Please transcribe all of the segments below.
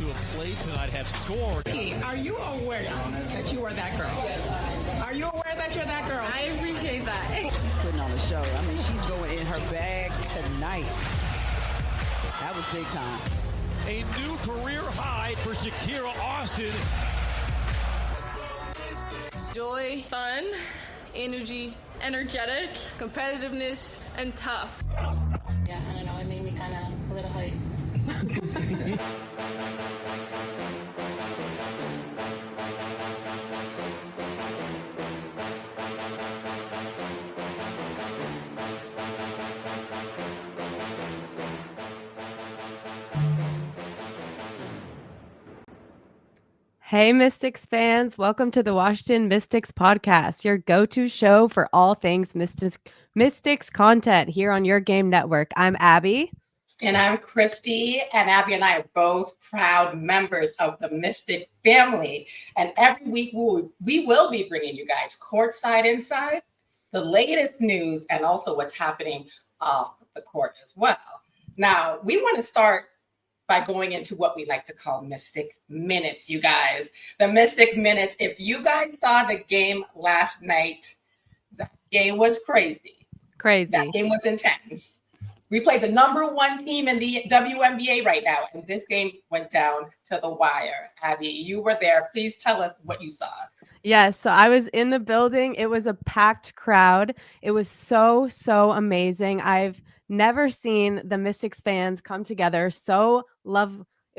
who have played tonight have scored. Are you aware that you are that girl? Are you aware that you're that girl? I appreciate that. She's putting on a show. I mean, she's going in her bag tonight. That was big time. A new career high for Shakira Austin. Joy, fun, energy, energetic, competitiveness, and tough. Yeah, I don't know. It made me kind of a little hype. Hey, Mystics fans. Welcome to the Washington Mystics podcast, your go-to show for all things Mystics content here on Your Game Network. I'm Abbie. And I'm Christie, and Abbie and I are both proud members of the Mystic family. And every week we will be bringing you guys courtside inside, the latest news, and also what's happening off the court as well. Now, we want to start by going into what we like to call Mystic Minutes, you guys. The Mystic Minutes. If you guys saw the game last night, that game was crazy. That game was intense. We played the number one team in the WNBA right now, and this game went down to the wire. Abbie, you were there. Please tell us what you saw. Yes, so I was in the building. It was a packed crowd. It was so amazing. I've never seen the Mystics fans come together. It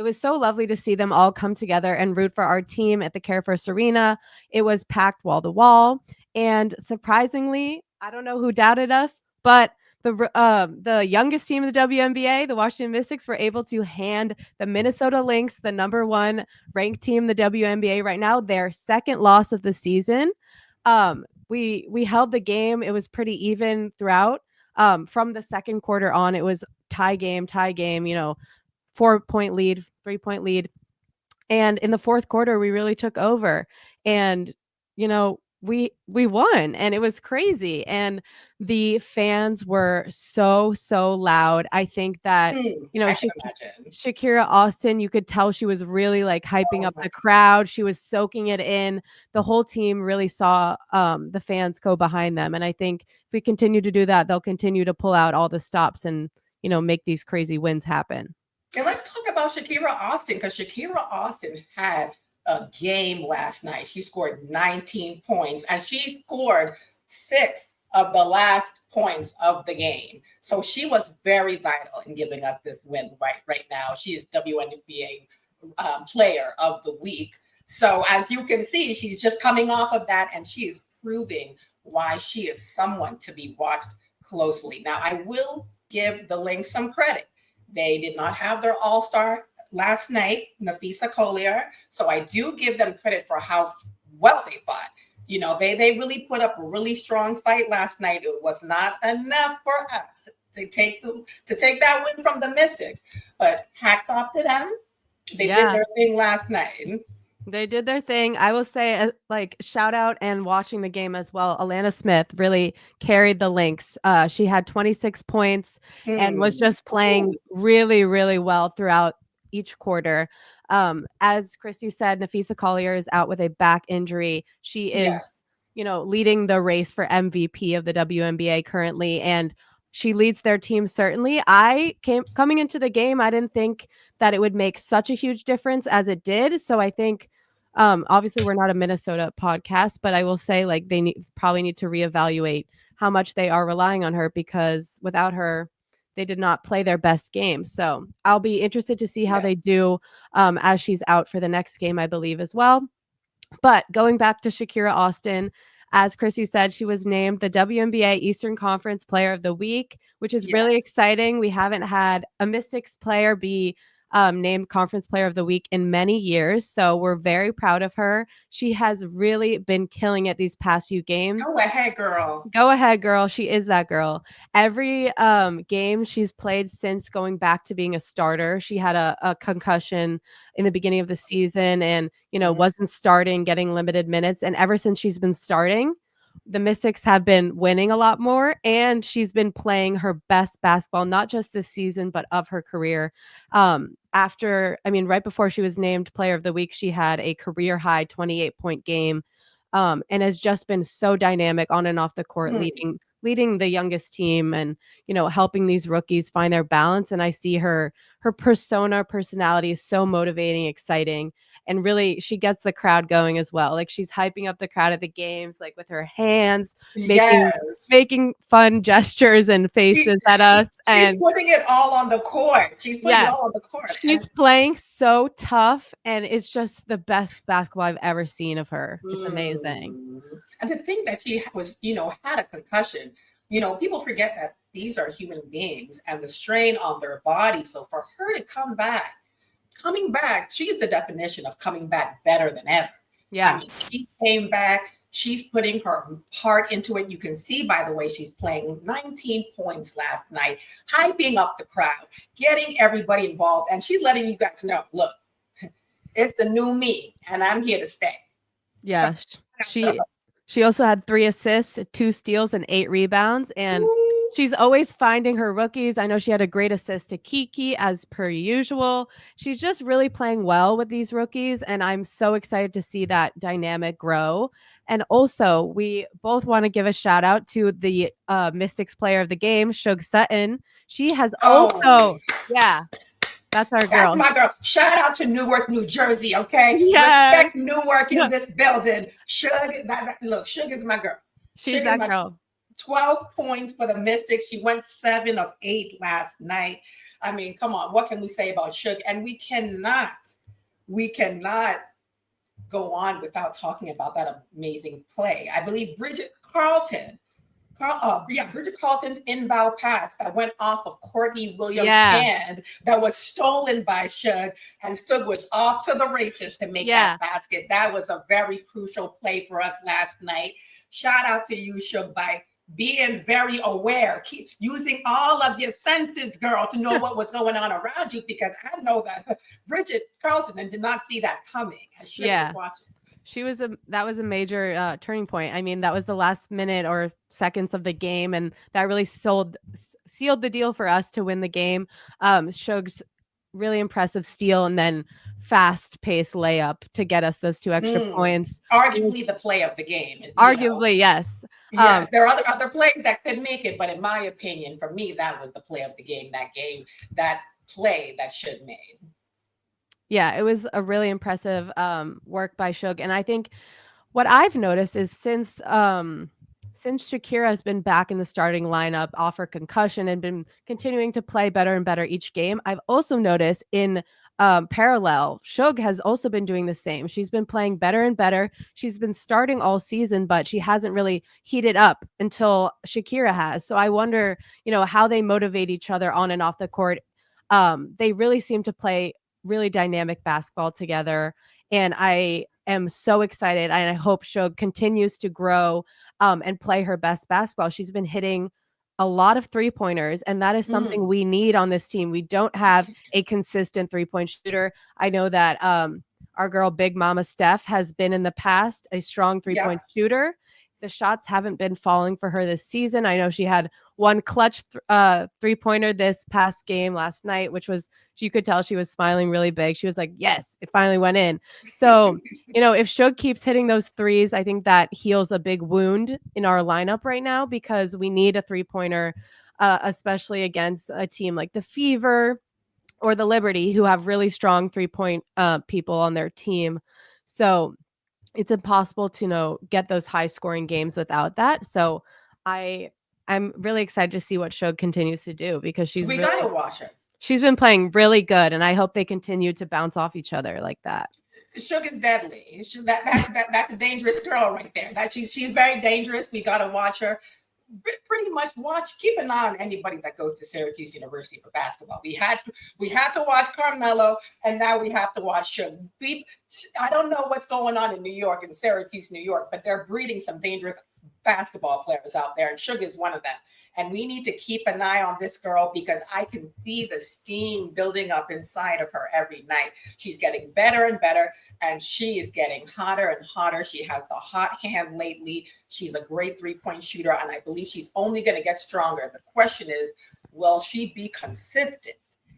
was so lovely to see them all come together and root for our team at the CareFirst Arena. It was packed wall to wall. And surprisingly, I don't know who doubted us, but the youngest team in the WNBA, the Washington Mystics, were able to hand the Minnesota Lynx, the number one ranked team in the WNBA right now, their second loss of the season. We held the game. It was pretty even throughout. From the second quarter on, it was tie game, 4-point lead, 3-point lead. And in the fourth quarter, we really took over. And, we won, and it was crazy. And the fans were so loud. I think that, Shakira Austin, you could tell she was really like hyping up the crowd. She was soaking it in. The whole team really saw the fans go behind them. And I think if we continue to do that, they'll continue to pull out all the stops and, make these crazy wins happen. And let's talk about Shakira Austin, because Shakira Austin had a game last night. She scored 19 points, and she scored 6 of the last points of the game. So she was very vital in giving us this win right now. She is WNBA Player of the Week. So as you can see, she's just coming off of that, and she is proving why she is someone to be watched closely. Now, I will give the Lynx some credit. They did not have their all-star last night, Napheesa Collier. So I do give them credit for how well they fought. They really put up a really strong fight last night. It was not enough for us to take that win from the Mystics. But hats off to them. They did their thing last night. They did their thing. I will say, shout out and watching the game as well. Alana Smith really carried the Lynx. She had 26 points and was just playing really, really well throughout each quarter. As Christy said, Napheesa Collier is out with a back injury. She is, leading the race for MVP of the WNBA currently, and she leads their team. Certainly, coming into the game, I didn't think that it would make such a huge difference as it did. So I think, obviously, we're not a Minnesota podcast, but I will say, they probably need to reevaluate how much they are relying on her, because without her, they did not play their best game. So I'll be interested to see how they do as she's out for the next game, I believe, as well. But going back to Shakira Austin, as Chrissy said, she was named the WNBA Eastern Conference Player of the Week, which is really exciting. We haven't had a Mystics player be named Conference Player of the Week in many years. So we're very proud of her. She has really been killing it these past few games. Go ahead, girl. Go ahead, girl. She is that girl. Every game she's played since going back to being a starter. She had a concussion in the beginning of the season and, wasn't starting, getting limited minutes. And ever since she's been starting, the Mystics have been winning a lot more, and she's been playing her best basketball, not just this season, but of her career. Right before she was named Player of the Week, she had a career high 28-point game, and has just been so dynamic on and off the court, leading the youngest team and, helping these rookies find their balance. And I see her personality is so motivating, exciting. And really, she gets the crowd going as well. Like, she's hyping up the crowd at the games, like with her hands, making fun gestures and faces at us. She's putting it all on the court. She's playing so tough, and it's just the best basketball I've ever seen of her. It's amazing. And the thing that she was, had a concussion. People forget that these are human beings and the strain on their body. So for her to coming back, she's the definition of coming back better than ever. Yeah. She came back. She's putting her heart into it. You can see by the way she's playing. 19 points last night, hyping up the crowd, getting everybody involved. And she's letting you guys know, look, it's a new me and I'm here to stay. Yeah. She also had 3 assists, 2 steals, and 8 rebounds. And she's always finding her rookies. I know she had a great assist to Kiki as per usual. She's just really playing well with these rookies. And I'm so excited to see that dynamic grow. And also, we both want to give a shout out to the Mystics player of the game, Sug Sutton. She has that's our girl. That's my girl. Shout out to Newark, New Jersey, okay? Yes. Respect Newark in this building. Shug is my girl. She's that girl. 12 points for the Mystics. She went 7 of 8 last night. I mean, come on. What can we say about Shug? And we cannot go on without talking about that amazing play. I believe Bridget Carlton's inbound pass that went off of Courtney Williams' hand that was stolen by Shug, and Shug was off to the races to make that basket. That was a very crucial play for us last night. Shout out to you, Shug, by being very aware, keep using all of your senses, girl, to know what was going on around you, because I know that Bridget Carlton did not see that coming, and she was watching. That was a major turning point. I mean, that was the last minute or seconds of the game, and that really sealed the deal for us to win the game. Shug's really impressive steal and then fast-paced layup to get us those 2 extra points. Arguably the play of the game. Yes. Yes, there are other plays that could make it, but in my opinion, for me, that was the play of the game. That play that Shug made. Yeah, it was a really impressive work by Shug. And I think what I've noticed is since Shakira has been back in the starting lineup off her concussion and been continuing to play better and better each game, I've also noticed in parallel, Shug has also been doing the same. She's been playing better and better. She's been starting all season, but she hasn't really heated up until Shakira has. So I wonder, how they motivate each other on and off the court. They really seem to play really dynamic basketball together. And I am so excited. And I hope Shug continues to grow and play her best basketball. She's been hitting a lot of 3-pointers, and that is something we need on this team. We don't have a consistent 3-point shooter. I know that our girl Big Mama Steph has been in the past a strong 3-point shooter. The shots haven't been falling for her this season. I know she had one clutch 3-pointer this past game last night, which was, you could tell she was smiling really big. She was like, yes, it finally went in. So, if Shug keeps hitting those threes, I think that heals a big wound in our lineup right now, because we need a 3-pointer, especially against a team like the Fever or the Liberty, who have really strong 3-point people on their team. So it's impossible to get those high scoring games without that. So I'm really excited to see what Shug continues to do, because we gotta watch her. She's been playing really good, and I hope they continue to bounce off each other like that. Shug is deadly. That's a dangerous girl right there. She's very dangerous. We gotta watch her. Pretty much keep an eye on anybody that goes to Syracuse University for basketball. We had to watch Carmelo, and now we have to watch Shug. I don't know what's going on in New York, in Syracuse, New York, but they're breeding some dangerous basketball players out there, and Suge is one of them. And we need to keep an eye on this girl because I can see the steam building up inside of her every night. She's getting better and better, and she is getting hotter and hotter. She has the hot hand lately. She's a great three-point shooter, and I believe she's only going to get stronger. The question is, will she be consistent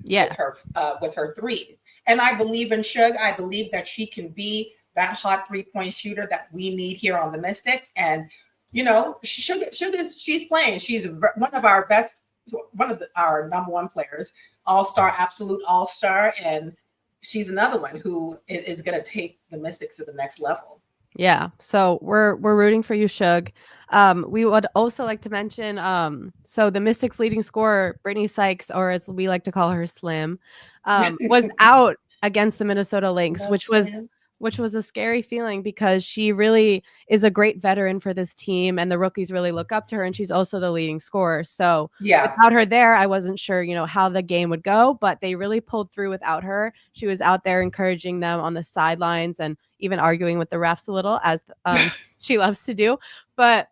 with her threes? And I believe in Suge. I believe that she can be that hot three-point shooter that we need here on the Mystics. And you know, she's playing. She's one of our best, our number one players, all-star, absolute all-star, and she's another one who is going to take the Mystics to the next level. Yeah, so we're rooting for you, Suge. We would also like to mention, so the Mystics' leading scorer, Brittany Sykes, or as we like to call her, Slim, was out against the Minnesota Lynx, which was a scary feeling because she really is a great veteran for this team and the rookies really look up to her, and she's also the leading scorer. So without her there, I wasn't sure, how the game would go, but they really pulled through without her. She was out there encouraging them on the sidelines and even arguing with the refs a little, as she loves to do. But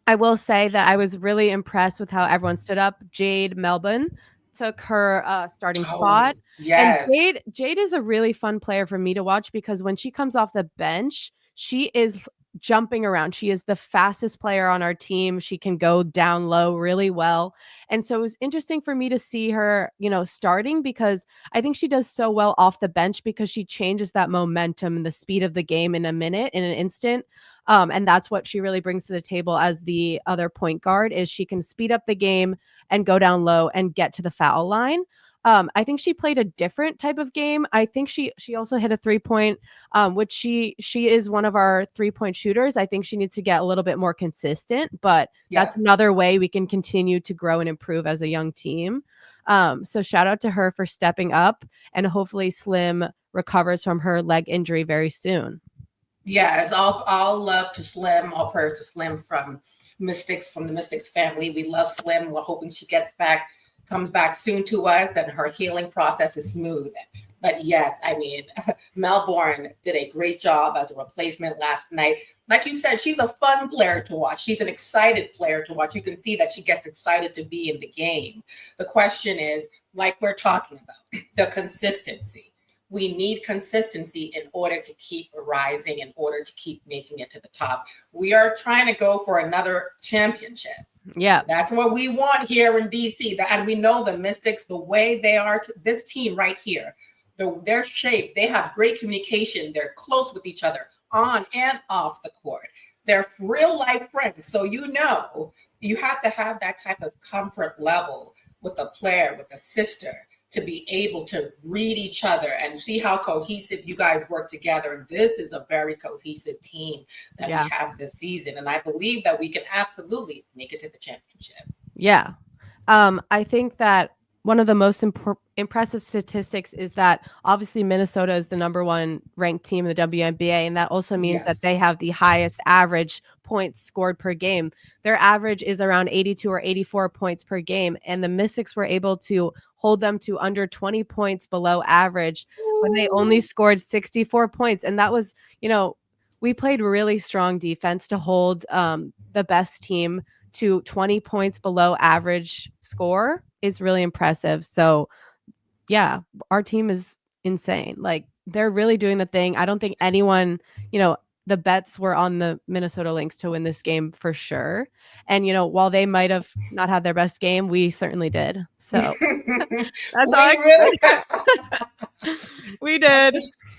I will say that I was really impressed with how everyone stood up. Jade Melbourne took her starting spot. Yes. And Jade is a really fun player for me to watch because when she comes off the bench, she is jumping around. She is the fastest player on our team. She can go down low really well. And so it was interesting for me to see her, starting because I think she does so well off the bench because she changes that momentum and the speed of the game in an instant. And that's what she really brings to the table as the other point guard is she can speed up the game and go down low and get to the foul line. I think she played a different type of game. I think she also hit a 3-point, which she is one of our 3-point shooters. I think she needs to get a little bit more consistent, but that's another way we can continue to grow and improve as a young team. So shout out to her for stepping up, and hopefully Slim recovers from her leg injury very soon. Yes, all love to Slim, all prayers to Slim from the Mystics family. We love Slim. We're hoping she comes back soon to us, and her healing process is smooth. But yes, Melbourne did a great job as a replacement last night. Like you said, she's a fun player to watch. She's an excited player to watch. You can see that she gets excited to be in the game. The question is, like we're talking about, the consistency. We need consistency in order to keep rising, in order to keep making it to the top. We are trying to go for another championship. Yeah, that's what we want here in DC. And we know the Mystics, the way they are, this team right here, their shape, they have great communication. They're close with each other on and off the court. They're real life friends. So, you have to have that type of comfort level with a player, with a sister, to be able to read each other and see how cohesive you guys work together. And this is a very cohesive team that we have this season. And I believe that we can absolutely make it to the championship. Yeah. I think that one of the most impressive statistics is that obviously Minnesota is the number one ranked team in the WNBA. And that also means that they have the highest average points scored per game. Their average is around 82 or 84 points per game. And the Mystics were able to hold them to under 20 points below average when they only scored 64 points. And that was, we played really strong defense to hold the best team to 20 points below average score is really impressive. So yeah, our team is insane. Like they're really doing the thing. I don't think anyone, the bets were on the Minnesota Lynx to win this game for sure. And, while they might have not had their best game, we certainly did. So that's all we did.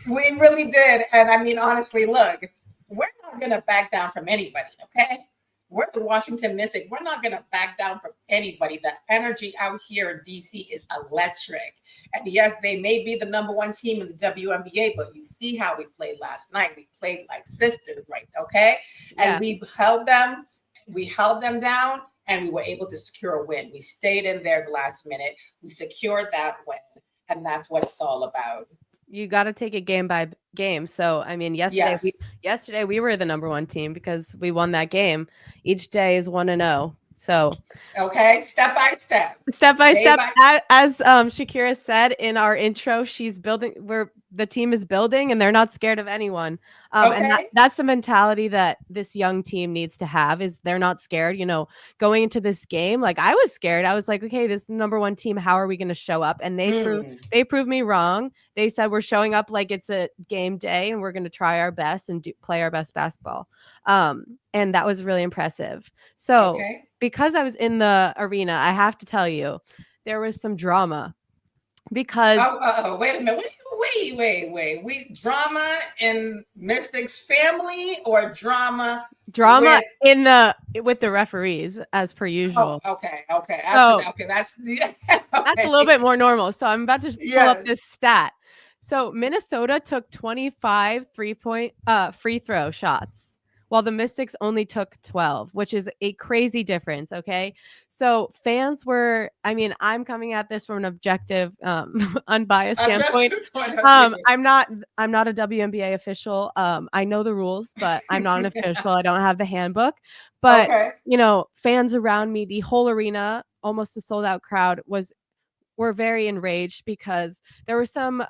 We really did. And honestly, look, we're not going to back down from anybody. Okay. We're the Washington Mystics. We're not going to back down from anybody. The energy out here in DC is electric. And yes, they may be the number one team in the WNBA, but you see how we played last night. We played like sisters, right? Okay. And we held them down, and we were able to secure a win. We stayed in there the last minute. We secured that win. And that's what it's all about. You got to take it game by game. So, yesterday we were the number one team because we won that game. Each day is 1-0. So, okay, step by step. As Shakira said in our intro, we're the team is building and they're not scared of anyone. And Okay. that's the mentality that this young team needs to have, is they're not scared. Going into this game, like I was scared. I was like, okay, this is the number one team. How are we going to show up? And they proved me wrong. They said we're showing up like it's a game day and we're going to try our best and play our best basketball. And that was really impressive. So because I was in the arena, I have to tell you, there was some drama because wait a minute. Wait. Drama in Mystic's family or drama with the referees as per usual. Okay. That's that's a little bit more normal. So I'm about to pull up this stat. So Minnesota took 25 free throw shots, while the Mystics only took 12, which is a crazy difference. Okay. So fans were, I'm coming at this from an objective, unbiased standpoint. I'm not a WNBA official. I know the rules, but I'm not an official. I don't have the handbook, but fans around me, the whole arena, almost a sold out crowd, were very enraged because there were some,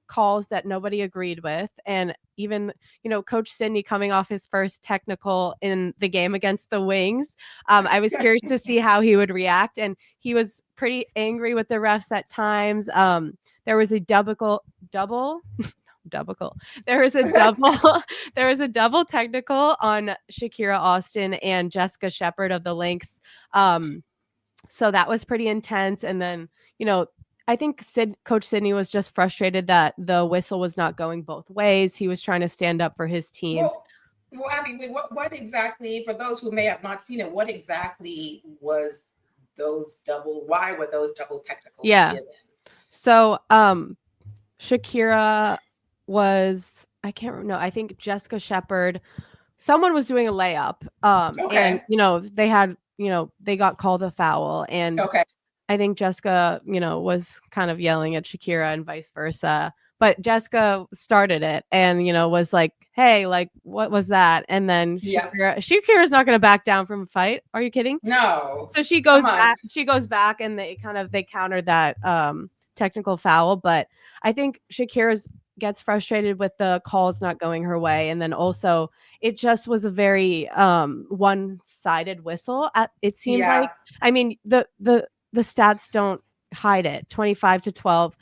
calls that nobody agreed with. And even, Coach Sydney coming off his first technical in the game against the Wings. I was curious to see how he would react. And he was pretty angry with the refs at times. There was a double. There was a double technical on Shakira Austin and Jessica Shepard of the Lynx. So that was pretty intense. And then, I think Coach Sydney was just frustrated that the whistle was not going both ways. He was trying to stand up for his team. Well, Abbie, what exactly, for those who may have not seen it, what exactly was why were those double technicals given? So Shakira was, I can't remember, I think Jessica Shepard, someone was doing a layup. And, they had, they got called a foul. And I think Jessica, was kind of yelling at Shakira and vice versa. But Jessica started it and, was like, hey, like, what was that? And then Shakira's not going to back down from a fight. Are you kidding? No. So she goes back and they countered that technical foul. But I think Shakira gets frustrated with the calls not going her way. And then also it just was a very one-sided whistle. It seemed like, the stats don't hide it, 25-12.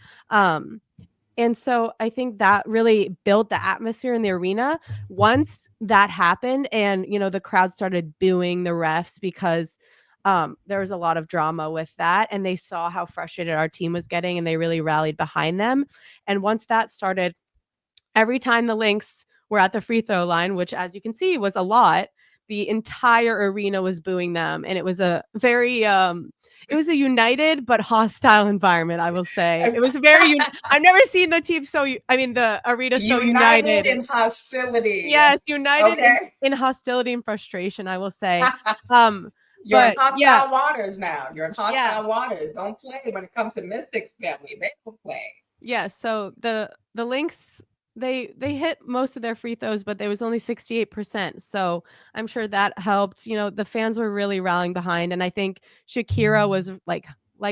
And so I think that really built the atmosphere in the arena. Once that happened and, the crowd started booing the refs because there was a lot of drama with that. And they saw how frustrated our team was getting and they really rallied behind them. And once that started, every time the Lynx were at the free throw line, which as you can see was a lot, the entire arena was booing them. And it was a very, it was a united but hostile environment, I will say. It was very, I've never seen the team the arena so united. In hostility. Yes, united in hostility and frustration, I will say. You're in hostile waters now. You're in hostile waters. Don't play when it comes to Mystics family. They don't play. Yeah, so the Lynx, they hit most of their free throws, but there was only 68%. So I'm sure that helped. The fans were really rallying behind. And I think Shakira was like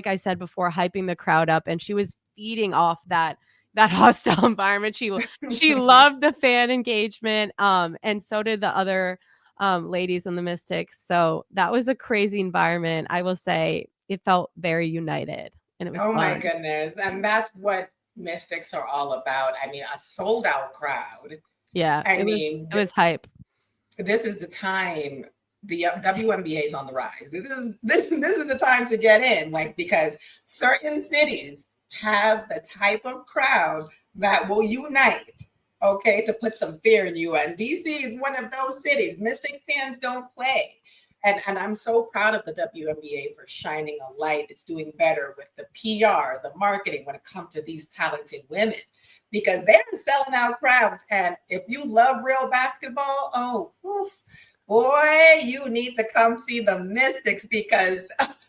I said before, hyping the crowd up, and she was feeding off that hostile environment. She loved the fan engagement. And so did the other ladies in the Mystics. So that was a crazy environment. I will say it felt very united. And it was fun. My goodness. And that's what Mystics are all about. A sold out crowd. Yeah, it was hype. This is the time the WNBA is on the rise. This is the time to get in, because certain cities have the type of crowd that will unite, to put some fear in you. And DC is one of those cities. Mystic fans don't play. And I'm so proud of the WNBA for shining a light. It's doing better with the PR, the marketing when it comes to these talented women, because they're selling out crowds. And if you love real basketball, boy, you need to come see the Mystics, because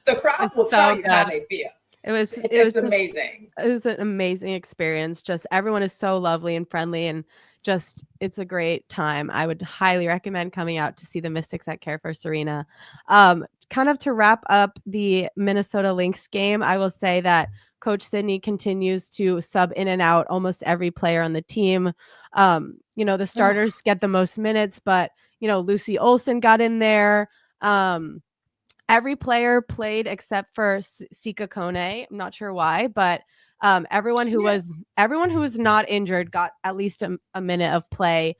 the crowd will tell you how they feel. It's amazing. It was an amazing experience. Just everyone is so lovely and friendly, and just it's a great time. I would highly recommend coming out to see the Mystics at CareFirst Arena. Kind of to wrap up the Minnesota Lynx game, I will say that Coach Sydney continues to sub in and out almost every player on the team. The starters get the most minutes, but Lucy Olsen got in there. Every player played except for Sika Kone. I'm not sure why, but everyone who was not injured got at least a minute of play,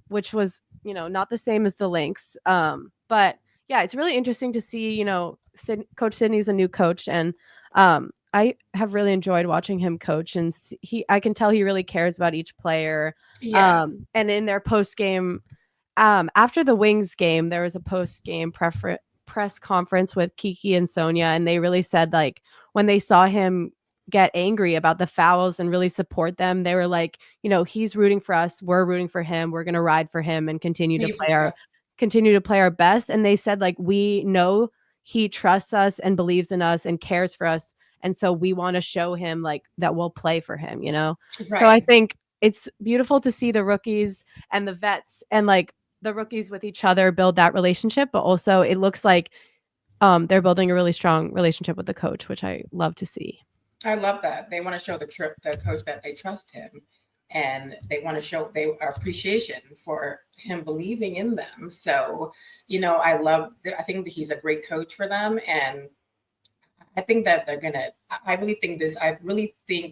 which was not the same as the Lynx. But yeah, it's really interesting to see. Coach Sydney's a new coach, and I have really enjoyed watching him coach, and I can tell he really cares about each player. Yeah. And in their post game, after the Wings game, there was a post game press conference with Kiki and Sonia, and they really said, like, when they saw him get angry about the fouls and really support them, they were like, he's rooting for us, we're rooting for him, we're going to ride for him and continue to play our best. And they said, like, we know he trusts us and believes in us and cares for us, and so we want to show him, like, that we'll play for him, Right. So I think it's beautiful to see the rookies and the vets and, like, the rookies with each other build that relationship, but also it looks like they're building a really strong relationship with the coach, which I love to see. I love that. They want to show the coach that they trust him, and they want to show their appreciation for him believing in them. So, I think that he's a great coach for them. And I think that I really think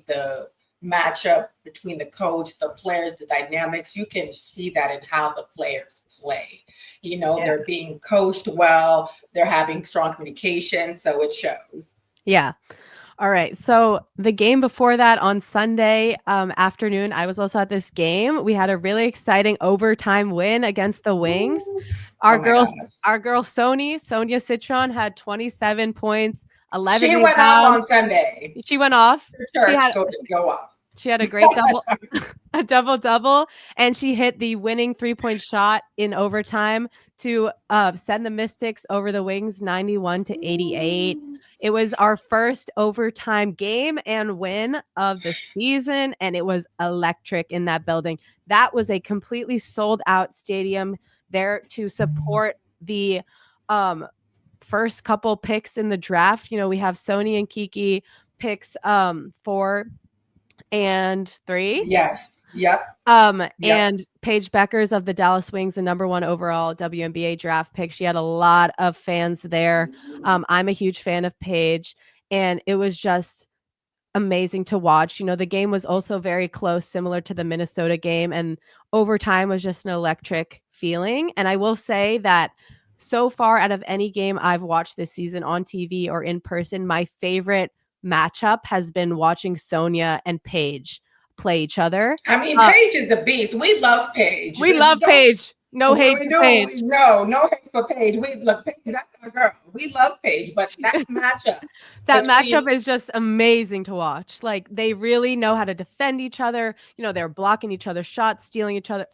the matchup between the coach, the players, the dynamics, you can see that in how the players play. They're being coached well, they're having strong communication, so it shows. Yeah. All right. So the game before that on Sunday afternoon, I was also at this game. We had a really exciting overtime win against the Wings. Our girl Sonia Citron had 27 points, 11 She rebounds. went off on Sunday. She went off. Go off. She had a great double, and she hit the winning 3-point shot in overtime to send the Mystics over the Wings 91-88. It was our first overtime game and win of the season, and it was electric in that building. That was a completely sold out stadium there to support the first couple picks in the draft. We have Sonia and Kiki picks 4 and 3. Yes. Yep. And Paige Beckers of the Dallas Wings, the number 1 overall WNBA draft pick. She had a lot of fans there. I'm a huge fan of Paige, and it was just amazing to watch. The game was also very close, similar to the Minnesota game, and overtime was just an electric feeling. And I will say that so far, out of any game I've watched this season on TV or in person, my favorite matchup has been watching Sonia and Paige play each other. I mean, Paige is a beast. We love Paige. We love Paige. No hate for Paige. No hate for Paige. We love Paige. That's our girl. We love Paige, but that matchup. Matchup is just amazing to watch. Like, they really know how to defend each other. They're blocking each other's shots, stealing each other.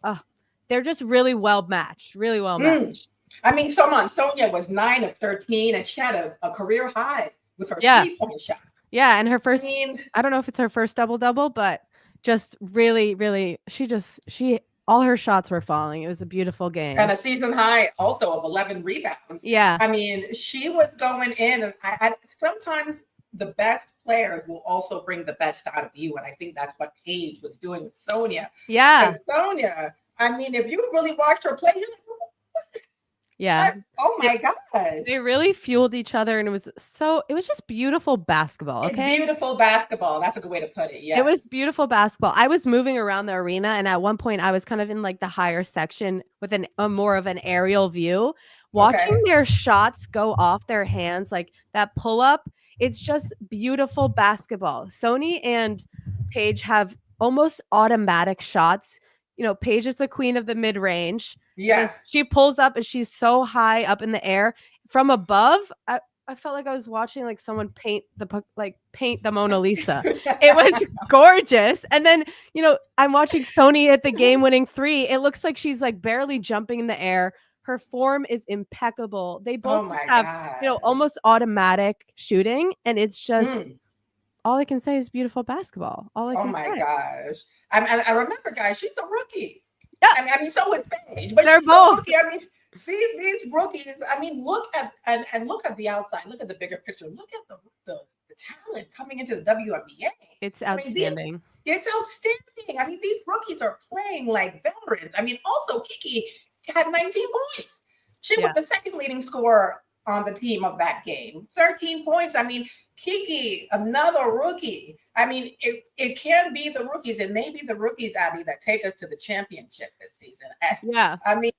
They're just really well matched. Really well matched. I mean, Sonia was 9 of 13, and she had a career high with her 3-point shot. Yeah, and her first, I don't know if it's her first double-double, but just really, really, she all her shots were falling. It was a beautiful game. And a season high also of 11 rebounds. Yeah. I mean, she was going in, and I sometimes the best players will also bring the best out of you, and I think that's what Paige was doing with Sonia. Yeah. And Sonia, I mean, if you really watched her play, you're like, what? Yeah. Oh my gosh. They really fueled each other, and it was just beautiful basketball. Okay. It's beautiful basketball. That's a good way to put it. Yeah. It was beautiful basketball. I was moving around the arena, and at one point I was kind of in, like, the higher section with a more of an aerial view, watching their shots go off their hands, like that pull up. It's just beautiful basketball. Sony and Paige have almost automatic shots. Paige is the queen of the mid-range. Yes. She pulls up, and she's so high up in the air. From above, I felt like I was watching, like, someone paint the Mona Lisa. It was gorgeous. And then, I'm watching Sony at the game-winning 3. It looks like she's, like, barely jumping in the air. Her form is impeccable. They both have, almost automatic shooting, and it's just all I can say is beautiful basketball. Oh my gosh. I remember, guys, she's a rookie. Yeah. I mean, so is Paige, but they're both. I mean, these rookies. I mean, look at the outside. Look at the bigger picture. Look at the talent coming into the WNBA. It's outstanding. It's outstanding. I mean, these rookies are playing like veterans. I mean, also Kiki had 19 points. She was the second leading scorer on the team of that game. 13 points. I mean, Kiki, another rookie. I mean, it can be the rookies. It may be the rookies, Abbie, that take us to the championship this season. Yeah. I mean,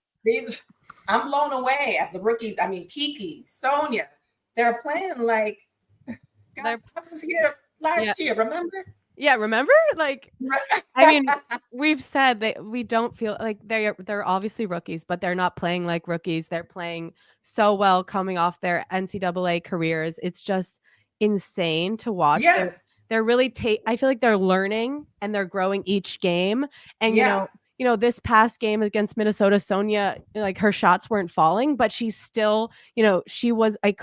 I'm blown away at the rookies. I mean, Kiki, Sonia, they're playing like I was here last year, remember? Yeah, remember? Like, I mean, we've said that we don't feel like they're obviously rookies, but they're not playing like rookies. They're playing so well coming off their NCAA careers. It's just insane to watch. Yes. They're really I feel like they're learning and they're growing each game. And you know, this past game against Minnesota, Sonia, like her shots weren't falling, but she's still, you know, she was a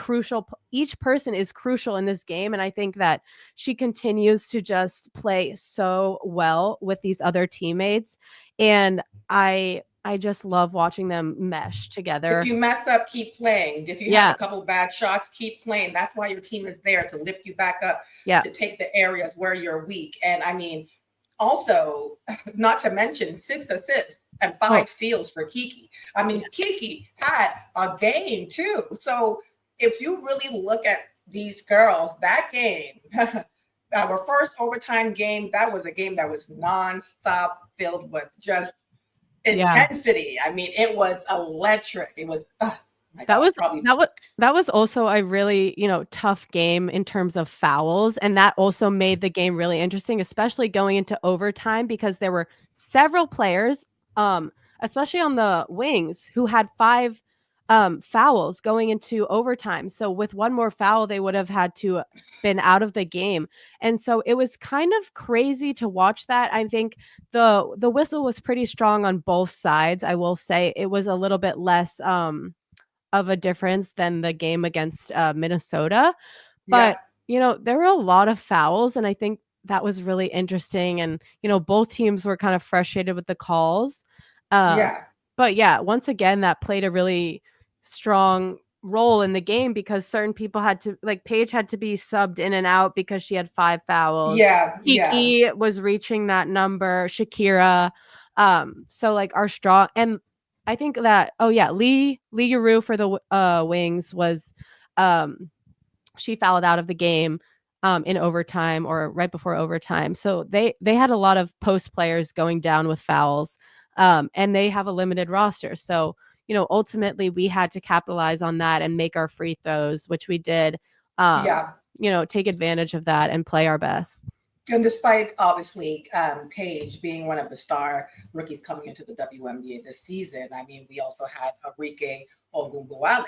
each person is crucial in this game. And I think that she continues to just play so well with these other teammates. And I just love watching them mesh together. If you mess up, keep playing. If you have a couple bad shots, keep playing. That's why your team is there, to lift you back up, to take the areas where you're weak. And I mean, also, not to mention 6 assists and 5 steals for Kiki. I mean, Kiki had a game too. So if you really look at these girls, that game, our first overtime game, that was a game that was nonstop, filled with just intensity. I mean, it was electric. It was that was also a really, you know, tough game in terms of fouls, and that also made the game really interesting, especially going into overtime, because there were several players, especially on the wings, who had 5 fouls going into overtime. So with one more foul, they would have had to been out of the game. And so it was kind of crazy to watch that. I think the whistle was pretty strong on both sides. I will say it was a little bit less of a difference than the game against Minnesota. But, you know, there were a lot of fouls, and I think that was really interesting. And, you know, both teams were kind of frustrated with the calls. But yeah, once again, that played a really strong role in the game, because certain people had to, like, Paige had to be subbed in and out because she had 5 fouls. Kiki was reaching that number, Shakira. So like our strong, and I think that, Lee Yuru for the Wings was, she fouled out of the game in overtime, or right before overtime. So they had a lot of post players going down with fouls, and they have a limited roster. So, you know, ultimately we had to capitalize on that and make our free throws, which we did, you know, take advantage of that and play our best. And despite, obviously, Paige being one of the star rookies coming into the WNBA this season, I mean, we also had Arike Ogunbowale.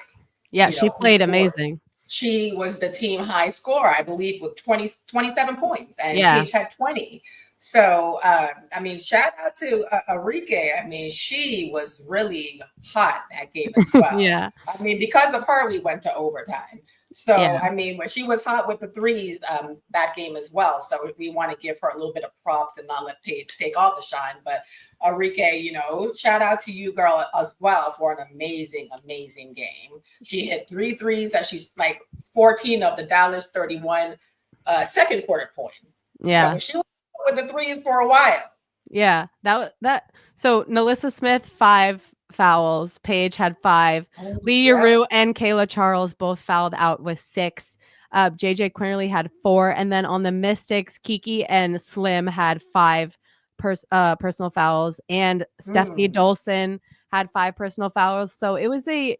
Yeah, she played amazing. She was the team high scorer, I believe, with 27 points, and Paige had 20. So, I mean, shout out to Arike. I mean, she was really hot that game as well. I mean, because of her, we went to overtime. So, I mean, when she was hot with the threes that game as well. So we want to give her a little bit of props and not let Paige take all the shine. But Arike, you know, shout out to you, girl, as well, for an amazing, amazing game. She hit 3 threes, and she's like 14 of the Dallas 31 second quarter points. So she was with the threes for a while. So Nalissa Smith, 5 fouls. Paige had 5. Lee Yuru and Kayla Charles both fouled out with 6. JJ Quinterly had 4. And then on the Mystics, Kiki and Slim had 5 personal fouls. And Stephanie Dolson had 5 personal fouls. So it was a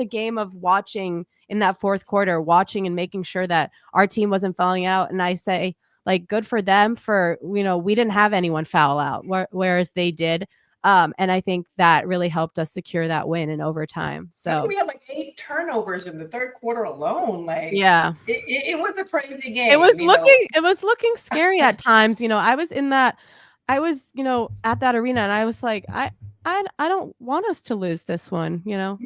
game of watching in that fourth quarter, watching and making sure that our team wasn't fouling out. And I say, like, good for them for, you know, we didn't have anyone foul out, whereas they did. And I think that really helped us secure that win in overtime. So we had like 8 turnovers in the third quarter alone. Like, it was a crazy game. It was looking scary at times. You know, I was, you know, at that arena, and I was like, I don't want us to lose this one. You know,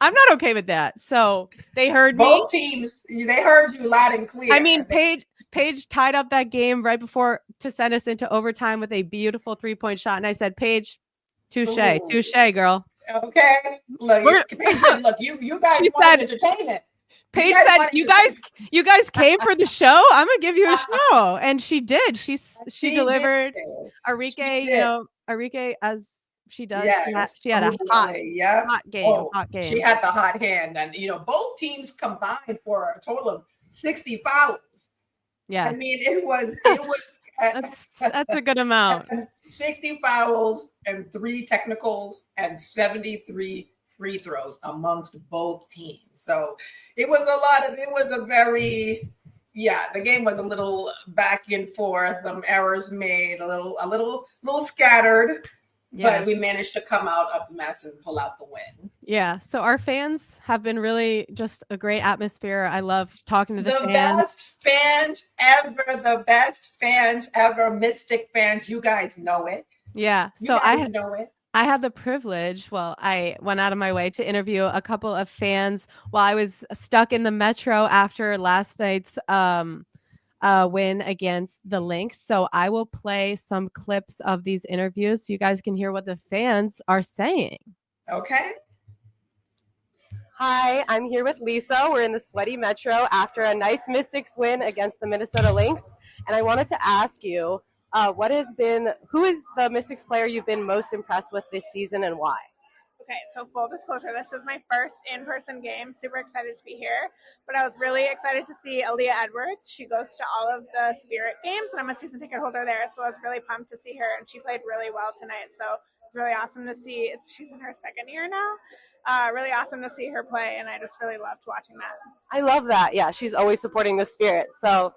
I'm not okay with that. So they heard both teams. They heard you loud and clear. I mean, Paige tied up that game right before to send us into overtime with a beautiful 3-point shot. And I said, Paige, touche, girl. Okay. Look, Paige said, look, you guys want entertainment. Paige said, you guys came for the show. I'm gonna give you a show. And she did. She delivered. Arike, as she does. Yes, she had a hot game. She had the hot hand. And, both teams combined for a total of 60 fouls. Yeah. I mean, it was that's a good amount. 60 fouls and 3 technicals and 73 free throws amongst both teams. So it was the game was a little back and forth, some errors made, a little scattered, but we managed to come out of the mess and pull out the win. Yeah. So our fans have been really just a great atmosphere. I love talking to the fans. The best fans ever, Mystic fans. You guys know it. Yeah. So I had the privilege. Well, I went out of my way to interview a couple of fans while I was stuck in the metro after last night's win against the Lynx. So I will play some clips of these interviews so you guys can hear what the fans are saying. Okay. Hi, I'm here with Lisa. We're in the sweaty metro after a nice Mystics win against the Minnesota Lynx. And I wanted to ask you, who is the Mystics player you've been most impressed with this season and why? Okay, so full disclosure, this is my first in-person game. Super excited to be here. But I was really excited to see Aaliyah Edwards. She goes to all of the Spirit games, and I'm a season ticket holder there. So I was really pumped to see her, and she played really well tonight. So it's really awesome to see. She's in her second year now. Really awesome to see her play, and I just really loved watching that. I love that. Yeah, she's always supporting the Spirit. So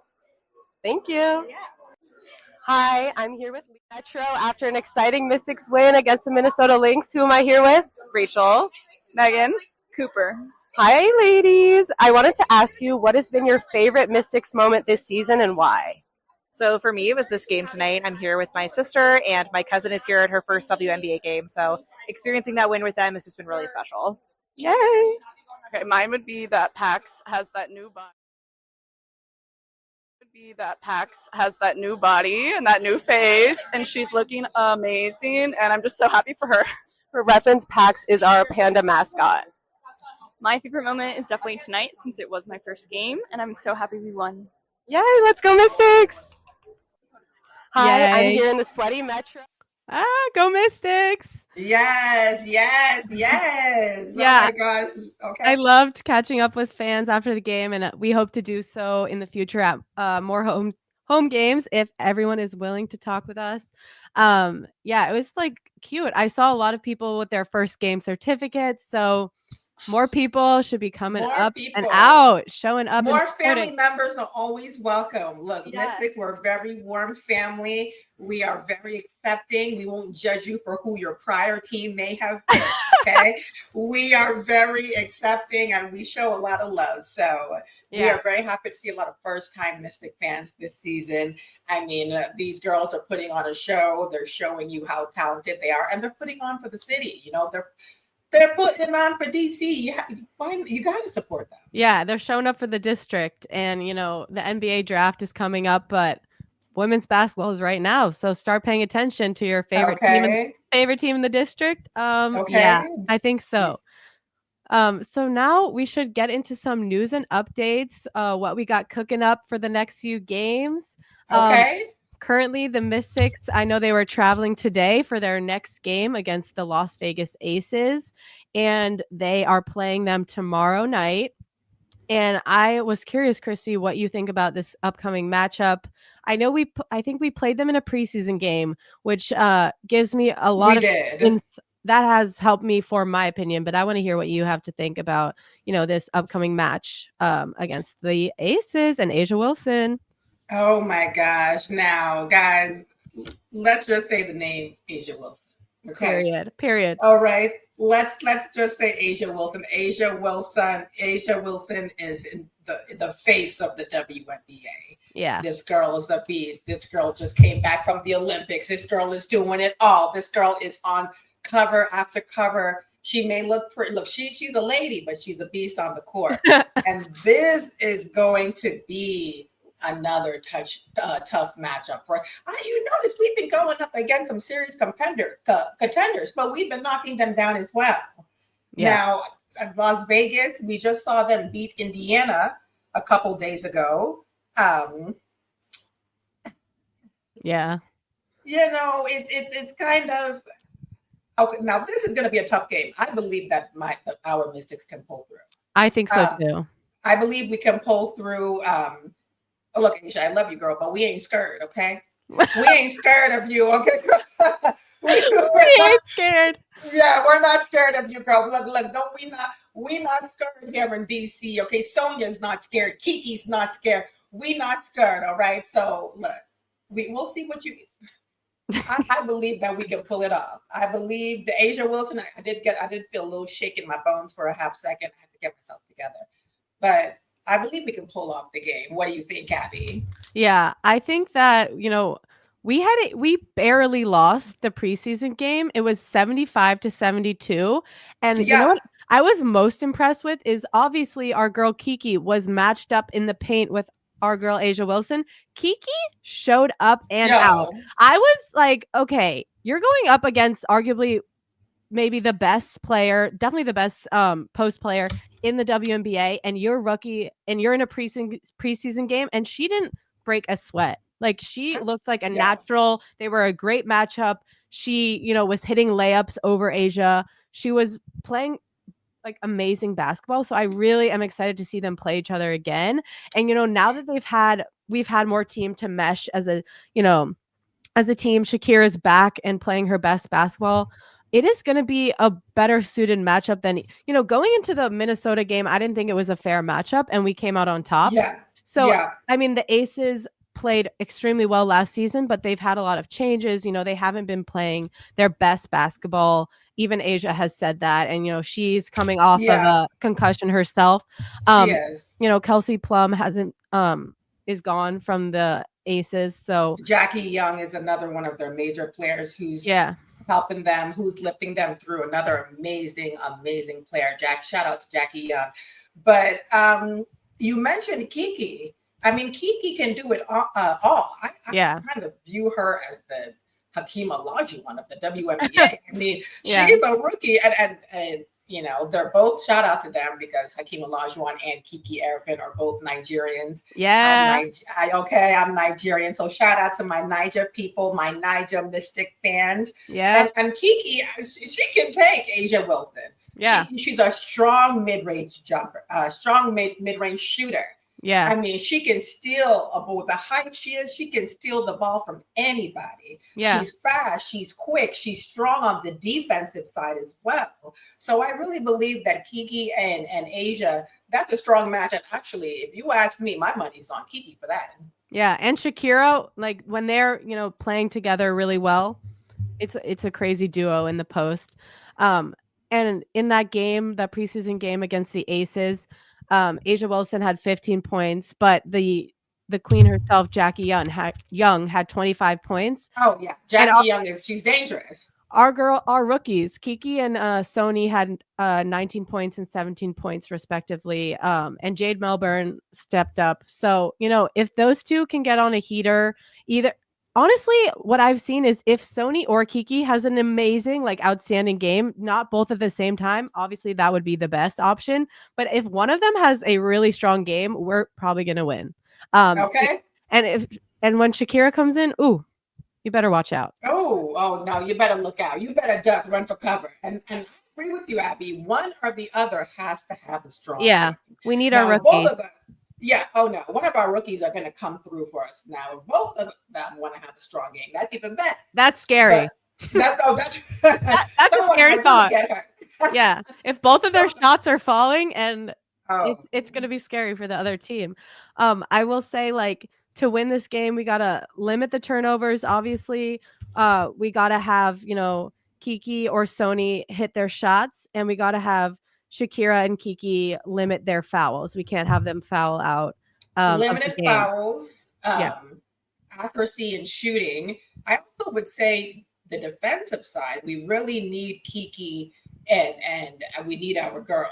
thank you. Yeah. Hi, I'm here with Metro after an exciting Mystics win against the Minnesota Lynx. Who am I here with? Rachel. Megan. Cooper. Hi, ladies. I wanted to ask you, what has been your favorite Mystics moment this season and why? So for me, it was this game tonight. I'm here with my sister, and my cousin is here at her first WNBA game. So experiencing that win with them has just been really special. Yay. Okay, mine would be that Pax has that new body. And that new face, and she's looking amazing, and I'm just so happy for her. For reference, Pax is our panda mascot. My favorite moment is definitely tonight, since it was my first game, and I'm so happy we won. Yay, let's go Mystics! Hi, Yay. I'm here in the sweaty metro. Go Mystics! Yes. Yeah. Oh my God. Okay. I loved catching up with fans after the game, and we hope to do so in the future at more home games if everyone is willing to talk with us. It was like cute. I saw a lot of people with their first game certificates, so more people should be coming and out, showing up. More family members are always welcome. Look, Mystics, we're a very warm family. We are very accepting. We won't judge you for who your prior team may have been, okay? We are very accepting, and we show a lot of love. So we are very happy to see a lot of first-time Mystic fans this season. I mean, these girls are putting on a show. They're showing you how talented they are, and they're putting on for the city. They're putting on for DC. You got to support them. Yeah, they're showing up for the district, and the NBA draft is coming up, but women's basketball is right now. So start paying attention to your favorite team in the district. Yeah, I think so. So now we should get into some news and updates. What we got cooking up for the next few games. Currently, the Mystics, I know they were traveling today for their next game against the Las Vegas Aces, and they are playing them tomorrow night. And I was curious, Christy, what you think about this upcoming matchup. I know I think we played them in a preseason game, which gives me a lot that has helped me form my opinion, but I want to hear what you have to think about, this upcoming match against the Aces and A'ja Wilson. Oh my gosh. Now, guys, let's just say the name A'ja Wilson. Okay? Period. All right. Let's just say A'ja Wilson. A'ja Wilson is in the face of the WNBA. Yeah. This girl is a beast. This girl just came back from the Olympics. This girl is doing it all. This girl is on cover after cover. She may look pretty. Look, she's a lady, but she's a beast on the court. And this is going to be another tough matchup for. You notice we've been going up against some serious contenders, but we've been knocking them down as well. Yeah. Now, Las Vegas, we just saw them beat Indiana a couple days ago. Yeah. It's kind of okay. Now this is going to be a tough game. I believe that our Mystics can pull through. I think so too. I believe we can pull through. Look, Aisha, I love you, girl, but we ain't scared, okay? We ain't scared of you, okay? we ain't scared. Yeah, we're not scared of you, girl. Look, we not scared here in DC, okay? Sonia's not scared. Kiki's not scared. We not scared, all right? So look, we'll see what you. I believe that we can pull it off. I believe the A'ja Wilson. I did feel a little shake in my bones for a half second. I had to get myself together, but I believe we can pull off the game. What do you think, Abbie? Yeah, I think that we barely lost the preseason game. It was 75-72, and you know what I was most impressed with is obviously our girl Kiki was matched up in the paint with our girl A'ja Wilson. Kiki showed up and out. I was like, okay, you're going up against arguably maybe the best player, definitely the best post player in the WNBA, and you're rookie and you're in a preseason game, and she didn't break a sweat. Like, she looked like a natural. They were a great matchup. She, was hitting layups over A'ja. She was playing like amazing basketball. So I really am excited to see them play each other again. And, now that we've had more team to mesh as a team, Shakira's back and playing her best basketball. It is going to be a better suited matchup than, going into the Minnesota game. I didn't think it was a fair matchup and we came out on top. Yeah. So, I mean, the Aces played extremely well last season, but they've had a lot of changes. They haven't been playing their best basketball. Even A'ja has said that. And, she's coming off of a concussion herself. She is. Kelsey Plum is gone from the Aces. So Jackie Young is another one of their major players who's helping them, who's lifting them through. Another amazing player. Shout out to Jackie Young. But you mentioned Kiki. I mean, Kiki can do it all. I kind of view her as the Hakeem Olajuwon of the WNBA. I mean, she's a rookie, and they're both, shout out to them, because Hakeem Olajuwon and Kiki Iriafen are both Nigerians. Yeah. I'm Nigerian, so shout out to my Niger people, my Niger Mystic fans. Yeah. And Kiki, she can take A'ja Wilson. Yeah. She's a strong mid-range jumper, strong mid-range shooter. Yeah. I mean, she can steal, with the height she is, she can steal the ball from anybody. Yeah. She's fast, she's quick, she's strong on the defensive side as well. So I really believe that Kiki and A'ja, that's a strong match. And actually, if you ask me, my money's on Kiki for that. Yeah. And Shakira, like, when they're, playing together really well, it's a crazy duo in the post. And in that game, that preseason game against the Aces, A'ja Wilson had 15 points, but the queen herself, Jackie Young, had 25 points. Oh yeah, Jackie Young she's dangerous. Our rookies, Kiki and Sony had 19 points and 17 points respectively. And Jade Melbourne stepped up. So, if those two can get on a heater, honestly, what I've seen is if Sony or Kiki has an amazing, outstanding game, not both at the same time, obviously that would be the best option. But if one of them has a really strong game, we're probably going to win. Okay. And when Shakira comes in, you better watch out. Oh no, you better look out. You better duck, run for cover. And I agree with you, Abbie. One or the other has to have a strong game. We need our rookies. Both of them. Yeah. Oh no, one of our rookies are going to come through for us. Now, both of them want to have a strong game. That's even better. That's scary. That's a scary thought. Yeah. If both of their shots are falling, and it's going to be scary for the other team. I will say, to win this game, we got to limit the turnovers. Obviously, we got to have, Kiki or Sony hit their shots, and we got to have Shakira and Kiki limit their fouls. We can't have them foul out. Limited fouls, accuracy and shooting. I also would say the defensive side, we really need Kiki and we need our girl,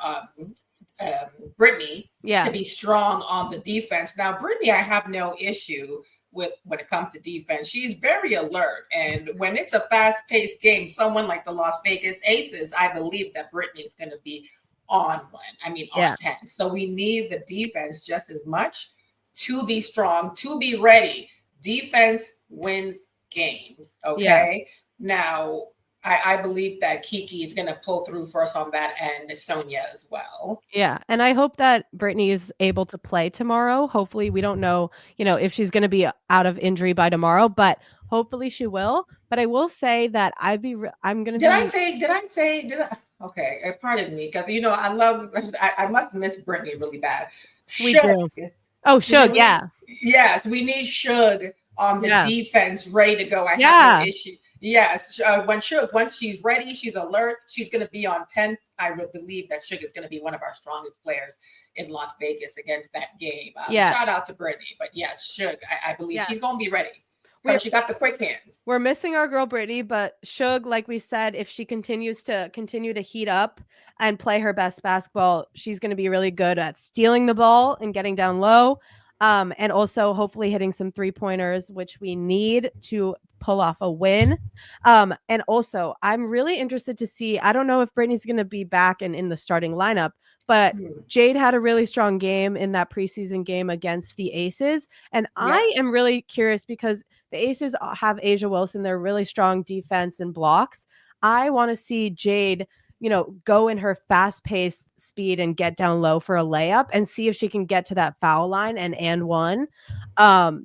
Brittany, to be strong on the defense. Now, Brittany, I have no issue with when it comes to defense. She's very alert. And when it's a fast-paced game, someone like the Las Vegas Aces, I believe that Brittany is going to be on 10. So we need the defense just as much to be strong, to be ready. Defense wins games. Okay. Now, I believe that Kiki is going to pull through first on that end, Sonia as well. Yeah. And I hope that Brittany is able to play tomorrow. Hopefully, we don't know, if she's going to be out of injury by tomorrow, but hopefully she will. But I will say that I'm going to Did I say, okay, pardon me, because, I must miss Brittany really bad. We do. Oh, Sug, yeah. Yes, we need Sug on the defense, ready to go. I have no issue. Yes, once she's ready, she's alert, she's going to be on 10. I would believe that Sug is going to be one of our strongest players in Las Vegas against that game. Shout out to Brittany, but yes, Sug, I believe she's going to be ready. She got the quick hands. We're missing our girl Brittany, but Sug, like we said, if she continues to heat up and play her best basketball, she's going to be really good at stealing the ball and getting down low. And also hopefully hitting some 3-pointers, which we need to pull off a win. And also I'm really interested to see, I don't know if Brittany's going to be back and in the starting lineup, but Jade had a really strong game in that preseason game against the Aces. And I am really curious because the Aces have Asia Wilson. They're really strong defense and blocks. I want to see Jade, go in her fast-paced speed and get down low for a layup and see if she can get to that foul line and one.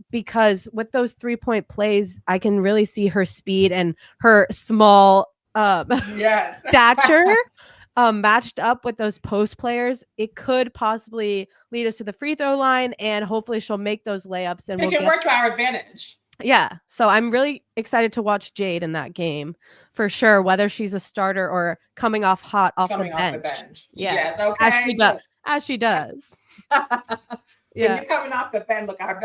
Because with those 3-point plays, I can really see her speed and her small stature matched up with those post players. It could possibly lead us to the free throw line, and hopefully she'll make those layups. And it can work to our advantage. Yeah. So I'm really excited to watch Jade in that game for sure, whether she's a starter or coming off hot off the bench. Yeah. Okay. As she does. When you're coming off the bench, look, our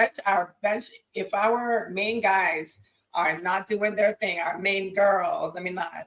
bench, if our main guys are not doing their thing, our main girls,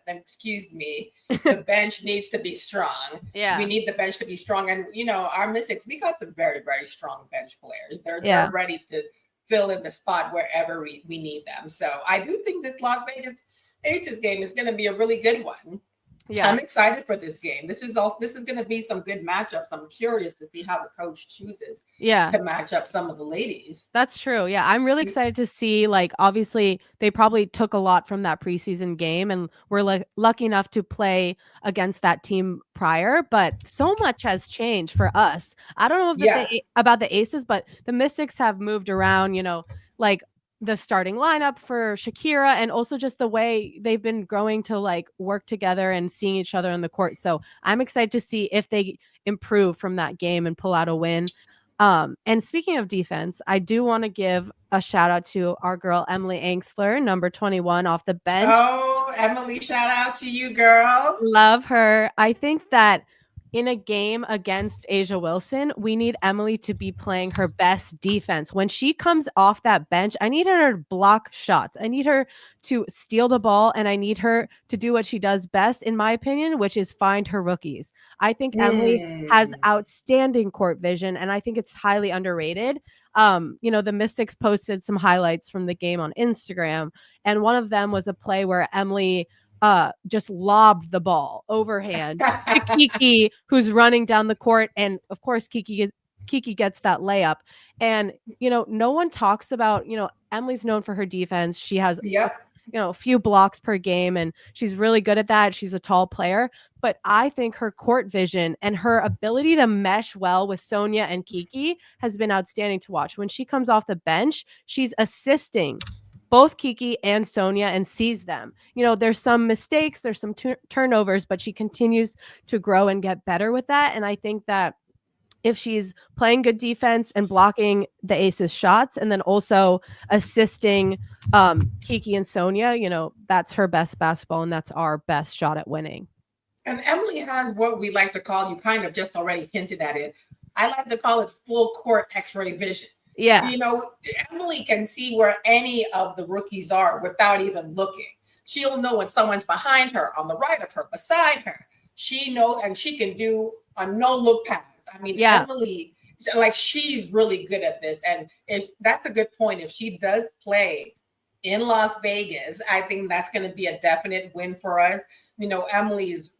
excuse me, the bench needs to be strong. Yeah. We need the bench to be strong. And, our Mystics, we got some very, very strong bench players. They're ready to fill in the spot wherever we need them. So I do think this Las Vegas Aces game is going to be a really good one. Yeah, I'm excited for this game. This is going to be some good matchups. I'm curious to see how the coach chooses to match up some of the ladies. That's true. Yeah, I'm really excited to see, obviously they probably took a lot from that preseason game and we're lucky enough to play against that team prior, but so much has changed for us. I don't know about the Aces, but the Mystics have moved around, the starting lineup for Shakira, and also just the way they've been growing to work together and seeing each other on the court. So I'm excited to see if they improve from that game and pull out a win. And speaking of defense, I do want to give a shout out to our girl, Emily Angsler, number 21 off the bench. Oh, Emily, shout out to you, girl. Love her. I think that in a game against Asia Wilson, we need Emily to be playing her best defense. When she comes off that bench, I need her to block shots. I need her to steal the ball, and I need her to do what she does best, in my opinion, which is find her rookies. I think Emily has outstanding court vision, and I think it's highly underrated. The Mystics posted some highlights from the game on Instagram, and one of them was a play where Emily just lobbed the ball overhand to Kiki, who's running down the court. And of course, Kiki gets that layup. And, no one talks about, Emily's known for her defense. She has, a few blocks per game, and she's really good at that. She's a tall player. But I think her court vision and her ability to mesh well with Sonia and Kiki has been outstanding to watch. When she comes off the bench, she's assisting both Kiki and Sonia and sees them. There's some mistakes, there's some turnovers, but she continues to grow and get better with that. And I think that if she's playing good defense and blocking the Aces shots and then also assisting Kiki and Sonia, that's her best basketball and that's our best shot at winning. And Emily has what we like to call, you kind of just already hinted at it, I like to call it full court x-ray vision. Yeah. Emily can see where any of the rookies are without even looking. She'll know when someone's behind her, on the right of her, beside her. She knows, and she can do a no-look pass. Emily, she's really good at this. And if that's a good point, if she does play in Las Vegas, I think that's going to be a definite win for us. Emily's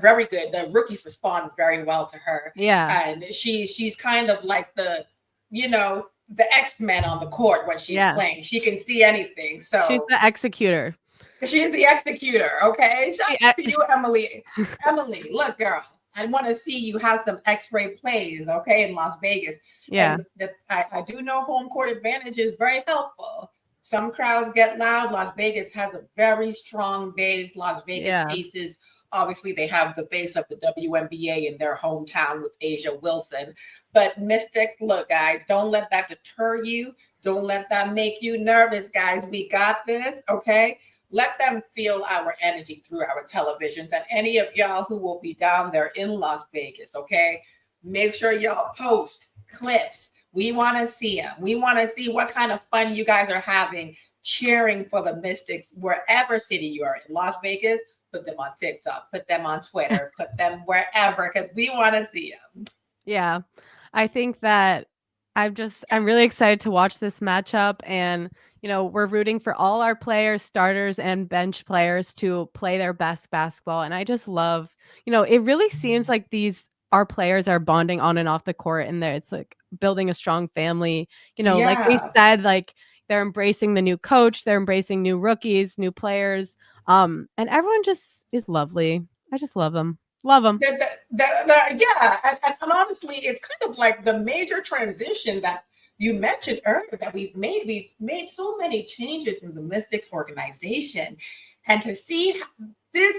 very good. The rookies respond very well to her. Yeah. And she's kind of like the X-Men on the court when she's playing. She can see anything. So she's the executor. She's the executor. Okay. Shout out to you, Emily. Emily, look, girl, I want to see you have some X-ray plays, okay, in Las Vegas. Yeah. And I do know home court advantage is very helpful. Some crowds get loud. Las Vegas has a very strong base. Las Vegas Aces, obviously, they have the face of the WNBA in their hometown with Asia Wilson. But Mystics, look, guys, don't let that deter you. Don't let that make you nervous, guys. We got this, okay? Let them feel our energy through our televisions. And any of y'all who will be down there in Las Vegas, okay? Make sure y'all post clips. We want to see them. We want to see what kind of fun you guys are having cheering for the Mystics wherever city you are in. Las Vegas, put them on TikTok, put them on Twitter, put them wherever, because we want to see them. Yeah, I think that I'm really excited to watch this matchup. And, we're rooting for all our players, starters and bench players to play their best basketball. And I just love, it really seems like our players are bonding on and off the court, and it's like building a strong family. Like we said, like they're embracing the new coach, they're embracing new rookies, new players, and everyone just is lovely. I just love them. Love them. And honestly, it's kind of like the major transition that you mentioned earlier that we've made. We've made so many changes in the Mystics organization, and to see this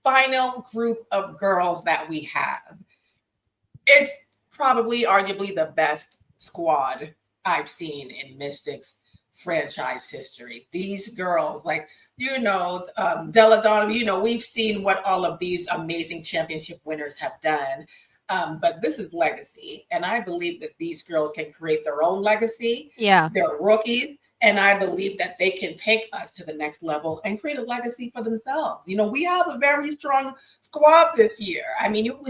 final group of girls that we have, it's probably arguably the best squad I've seen in Mystics franchise history. These girls, like, Deladonna, we've seen what all of these amazing championship winners have done. But this is legacy. And I believe that these girls can create their own legacy. Yeah. They're rookies. And I believe that they can take us to the next level and create a legacy for themselves. We have a very strong squad this year. I mean, you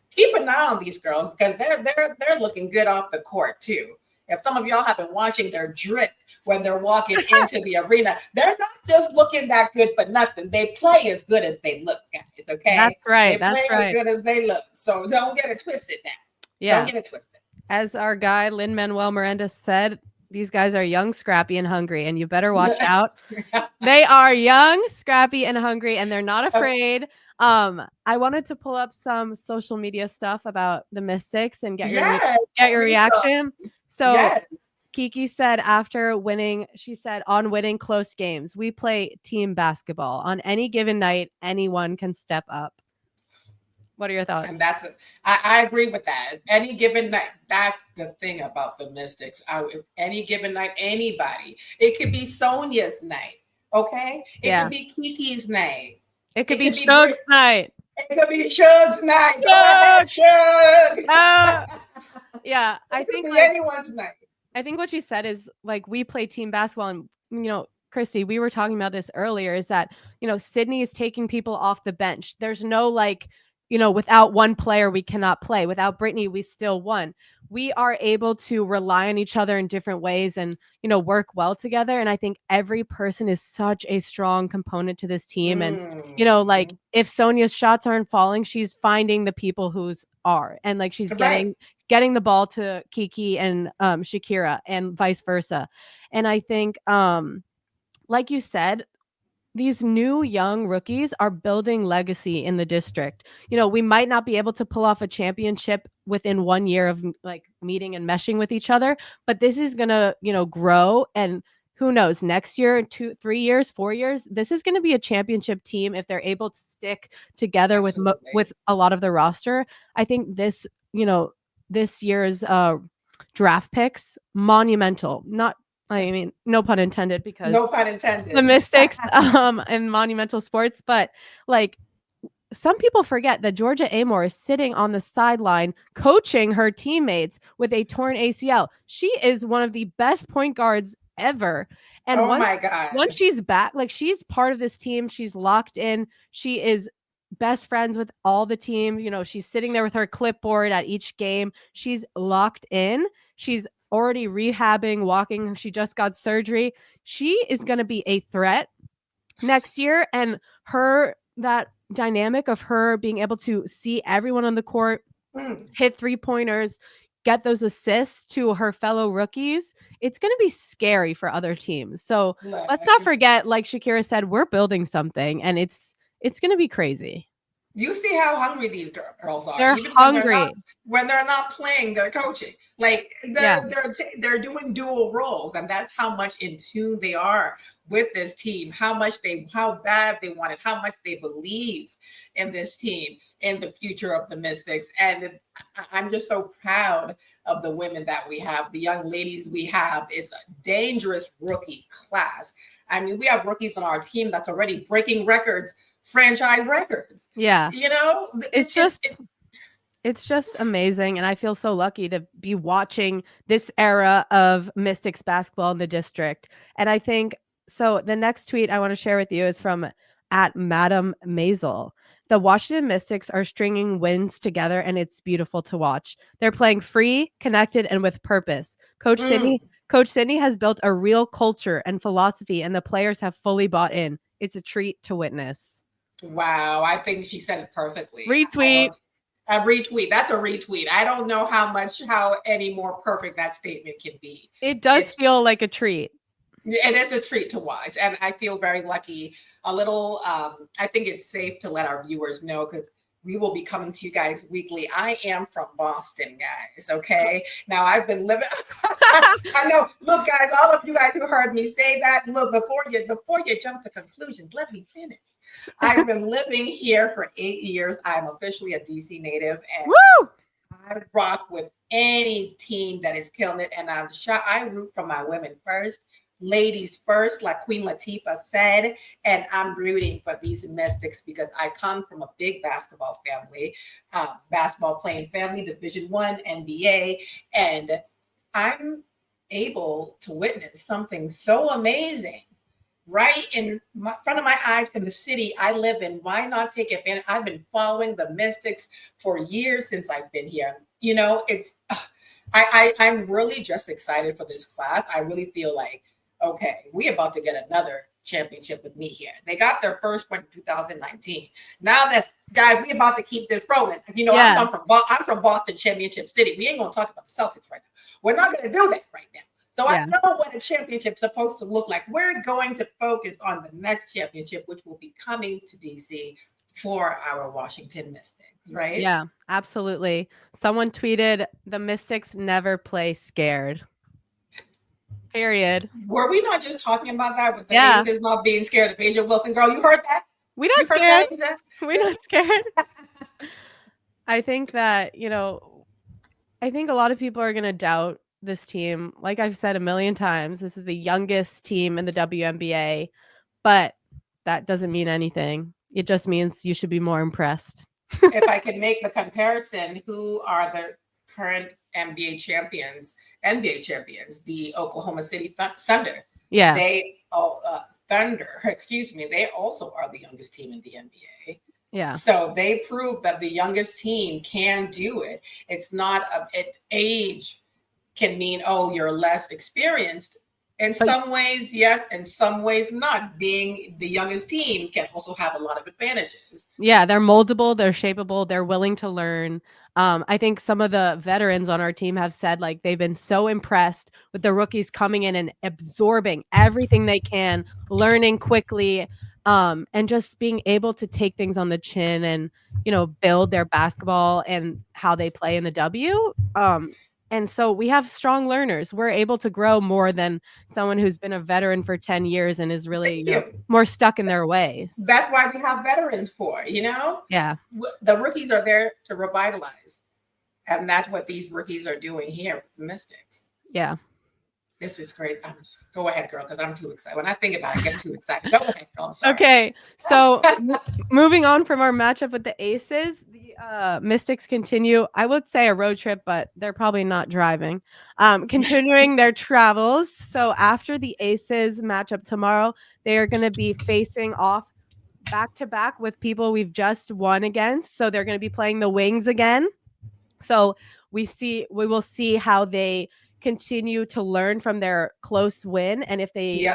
keep an eye on these girls because they're looking good off the court too. If some of y'all have been watching their drip when they're walking into the arena, they're not just looking that good for nothing. They play as good as they look, guys. Okay, that's right. They play as good as they look. So don't get it twisted now. Yeah, don't get it twisted. As our guy Lin-Manuel Miranda said, these guys are young, scrappy, and hungry, and you better watch out. They are young, scrappy, and hungry, and they're not afraid. I wanted to pull up some social media stuff about the Mystics and get your reaction. So Kiki said after winning, she said, on winning close games, we play team basketball. On any given night, anyone can step up. What are your thoughts? And I agree with that. Any given night, that's the thing about the Mystics. Any given night, anybody. It could be Sonia's night, okay? It could be Kiki's night. It could be Shug's night. It could be Shug's night. Go ahead, Shug. Yeah, I think anyone's night. I think what you said is like we play team basketball, and Christy, we were talking about this earlier. Is that Sydney is taking people off the bench. There's no without one player we cannot play. Without Brittany, we still won. We are able to rely on each other in different ways and work well together. And I think every person is such a strong component to this team. And like if Sonia's shots aren't falling, she's finding the people whose are, and like she's getting the ball to Kiki and Shakira and vice versa. And I think like you said, these new young rookies are building legacy in the district. We might not be able to pull off a championship within 1 year of like meeting and meshing with each other, but this is going to, grow. And who knows, next year, 2, 3 years, 4 years, this is going to be a championship team if they're able to stick together with a lot of the roster. I think this, this year's draft picks, monumental, no pun intended, because the Mystics and monumental sports, but like some people forget that Georgia Amore is sitting on the sideline coaching her teammates with a torn ACL. She is one of the best point guards ever. And once she's back, like she's part of this team, she's locked in. She is best friends with all the team. She's sitting there with her clipboard at each game. She's locked in. She's already rehabbing, walking. She just got surgery. She is going to be a threat next year. And her, that dynamic of her being able to see everyone on the court, hit 3-pointers, get those assists to her fellow rookies, it's going to be scary for other teams. So let's not forget, like Shakira said, we're building something, and it's going to be crazy. You see how hungry these girls are. They're even hungry. When they're not playing, they're coaching. Like they're doing dual roles, and that's how much in tune they are with this team. How bad they want it. How much they believe in this team, in the future of the Mystics. And I'm just so proud of the women that we have, the young ladies we have. It's a dangerous rookie class. I mean, we have rookies on our team that's already breaking records. Franchise records. Yeah. You know, it's just amazing. And I feel so lucky to be watching this era of Mystics basketball in the district. And I think, so the next tweet I want to share with you is from @Madam Maisel. The Washington Mystics are stringing wins together, and it's beautiful to watch. They're playing free, connected, and with purpose. Coach Sydney has built a real culture and philosophy, and the players have fully bought in. It's a treat to witness. Wow, I think she said it perfectly. Retweet. A retweet. That's a retweet. I don't know how any more perfect that statement can be. It's feel like a treat. It is a treat to watch, and I feel very lucky. I think it's safe to let our viewers know, because we will be coming to you guys weekly. I am from Boston, guys. Okay. Now I've been living. I know. Look, guys, all of you guys who heard me say that, look, before you jump to conclusions, let me finish. I've been living here for 8 years. I'm officially a DC native, and I rock with any team that is killing it. And I root for my women first, ladies first, like Queen Latifah said. And I'm rooting for these Mystics because I come from a big basketball family, basketball playing family, Division I, NBA, and I'm able to witness something so amazing right in front of my eyes in the city I live in. Why not take advantage? I've been following the Mystics for years since I've been here. You know, I'm really just excited for this class. I really feel like, okay, we're about to get another championship with me here. They got their first one in 2019. Now that, guys, we about to keep this rolling. You know, I'm from Boston Championship City. We ain't gonna talk about the Celtics right now. We're not gonna do that right now. So I know what a championship's supposed to look like. We're going to focus on the next championship, which will be coming to DC for our Washington Mystics, right? Yeah, absolutely. Someone tweeted, the Mystics never play scared. Period. Were we not just talking about that with the Aces not being scared of Asia Wilson? Girl, you heard that? We're not scared. We're not scared. I think that, I think a lot of people are going to doubt this team. Like I've said a million times, this is the youngest team in the WNBA, but that doesn't mean anything. It just means you should be more impressed. If I could make the comparison, who are the current NBA champions, the Oklahoma City Thunder. Yeah. They also are the youngest team in the NBA. Yeah. So they proved that the youngest team can do it. It's not age can mean, oh, you're less experienced. In some ways, yes. In some ways, not. Being the youngest team can also have a lot of advantages. Yeah, they're moldable, they're shapeable, they're willing to learn. I think some of the veterans on our team have said like they've been so impressed with the rookies coming in and absorbing everything they can, learning quickly, and just being able to take things on the chin and, build their basketball and how they play in the W. And so we have strong learners. We're able to grow more than someone who's been a veteran for 10 years and is really more stuck in their ways. That's why we have veterans for, Yeah. The rookies are there to revitalize. And that's what these rookies are doing here with the Mystics. Yeah. This is crazy. Go ahead, girl, because I'm too excited. When I think about it, I get too excited. Go ahead, girl. I'm sorry. Okay. So moving on from our matchup with the Aces, the Mystics continue, I would say a road trip, but they're probably not driving, continuing their travels. So after the Aces matchup tomorrow, they are going to be facing off back to back with people we've just won against. So they're going to be playing the Wings again. So we will see how they continue to learn from their close win and if they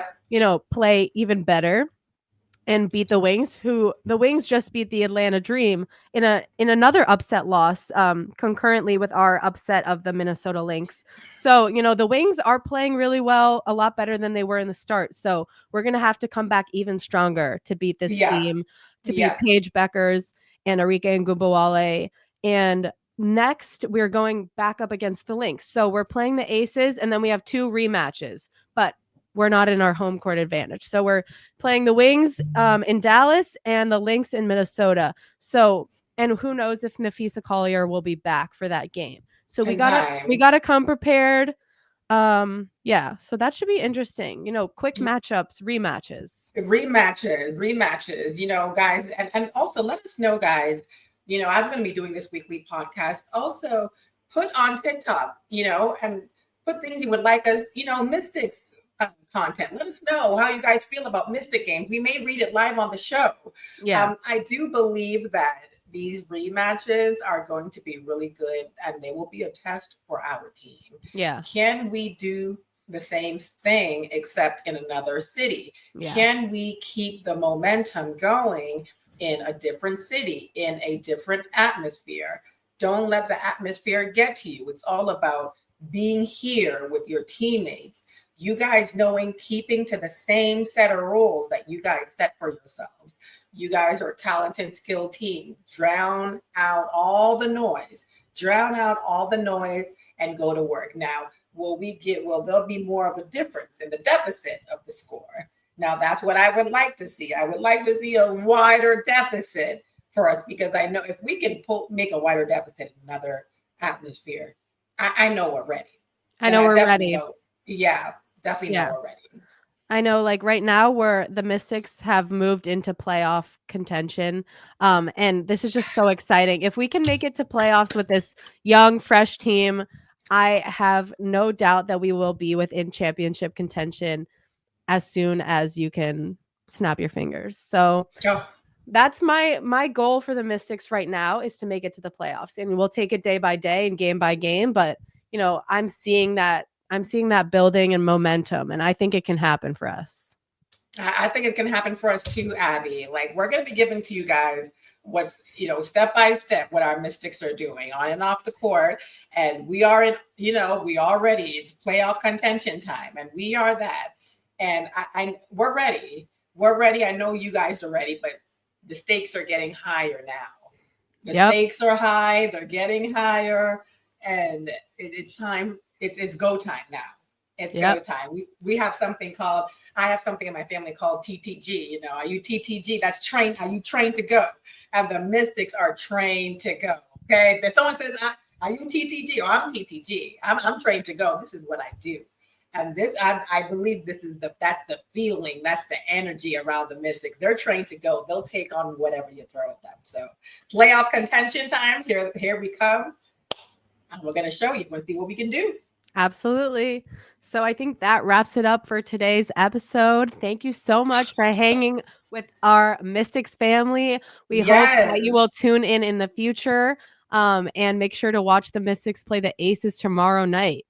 play even better. and beat the Wings, who the Wings just beat the Atlanta Dream in another upset loss, concurrently with our upset of the Minnesota Lynx. So, the Wings are playing really well, a lot better than they were in the start. So we're going to have to come back even stronger to beat this team, to beat Paige Beckers and Arike Ngubawale. And next, we're going back up against the Lynx. So we're playing the Aces, and then we have 2 rematches. But we're not in our home court advantage. So we're playing the Wings in Dallas and the Lynx in Minnesota. So, and who knows if Nafisa Collier will be back for that game. So we gotta come prepared. So that should be interesting. Quick matchups, rematches, guys. And also let us know, guys, I'm going to be doing this weekly podcast. Also put on TikTok, and put things you would like us, Mystics content. Let us know how you guys feel about Mystic games. We may read it live on the show. I do believe that these rematches are going to be really good, and they will be a test for our team. Can we do the same thing except in another city? Can we keep the momentum going in a different city, in a different atmosphere? Don't let the atmosphere get to you. It's all about being here with your teammates. You guys keeping to the same set of rules that you guys set for yourselves. You guys are a talented, skilled team. Drown out all the noise. And go to work. Now, will there'll be more of a difference in the deficit of the score. Now, that's what I would like to see. I would like to see a wider deficit for us, because I know if we can make a wider deficit in another atmosphere, I know we're ready. I know we're ready. Definitely know we're ready. I know, like right now, the Mystics have moved into playoff contention. And this is just so exciting. If we can make it to playoffs with this young, fresh team, I have no doubt that we will be within championship contention as soon as you can snap your fingers. So that's my goal for the Mystics right now, is to make it to the playoffs. And we'll take it day by day and game by game. But, I'm seeing that building and momentum, and I think it can happen for us. I think it can happen for us too, Abbie. Like, we're going to be giving to you guys what's, step by step, what our Mystics are doing on and off the court. And we are ready. It's playoff contention time, and we are that. And we're ready. We're ready. I know you guys are ready, but the stakes are getting higher now. The stakes are high. They're getting higher, and it's time. It's go time now. It's go time. We have something called, I have something in my family called TTG. Are you TTG? That's trained. Are you trained to go? And the Mystics are trained to go. Okay. If someone says, are you TTG? Or I'm TTG. I'm trained to go. This is what I do. And this, I believe that's the feeling. That's the energy around the Mystics. They're trained to go. They'll take on whatever you throw at them. So playoff contention time. Here we come. And we're going to show you. We'll see what we can do. Absolutely. So I think that wraps it up for today's episode. Thank you so much for hanging with our Mystics family. We hope that you will tune in the future, and make sure to watch the Mystics play the Aces tomorrow night.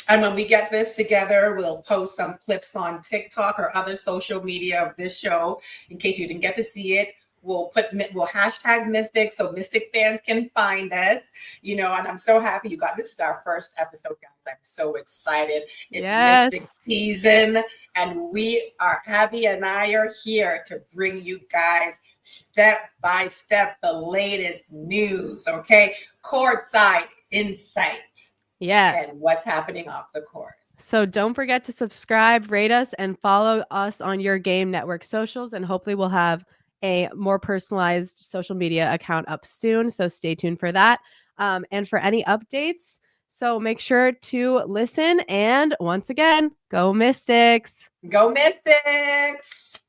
And when we get this together, we'll post some clips on TikTok or other social media of this show in case you didn't get to see it. We'll hashtag Mystics so Mystic fans can find us, and I'm so happy this is our first episode, guys. I'm so excited. It's Mystic season, and Abbie and I are here to bring you guys step by step the latest news, okay? Courtside insight. And what's happening off the court. So don't forget to subscribe, rate us, and follow us on your Game Network socials, and hopefully we'll have a more personalized social media account up soon. So stay tuned for that. And for any updates. So make sure to listen. And once again, go Mystics. Go Mystics.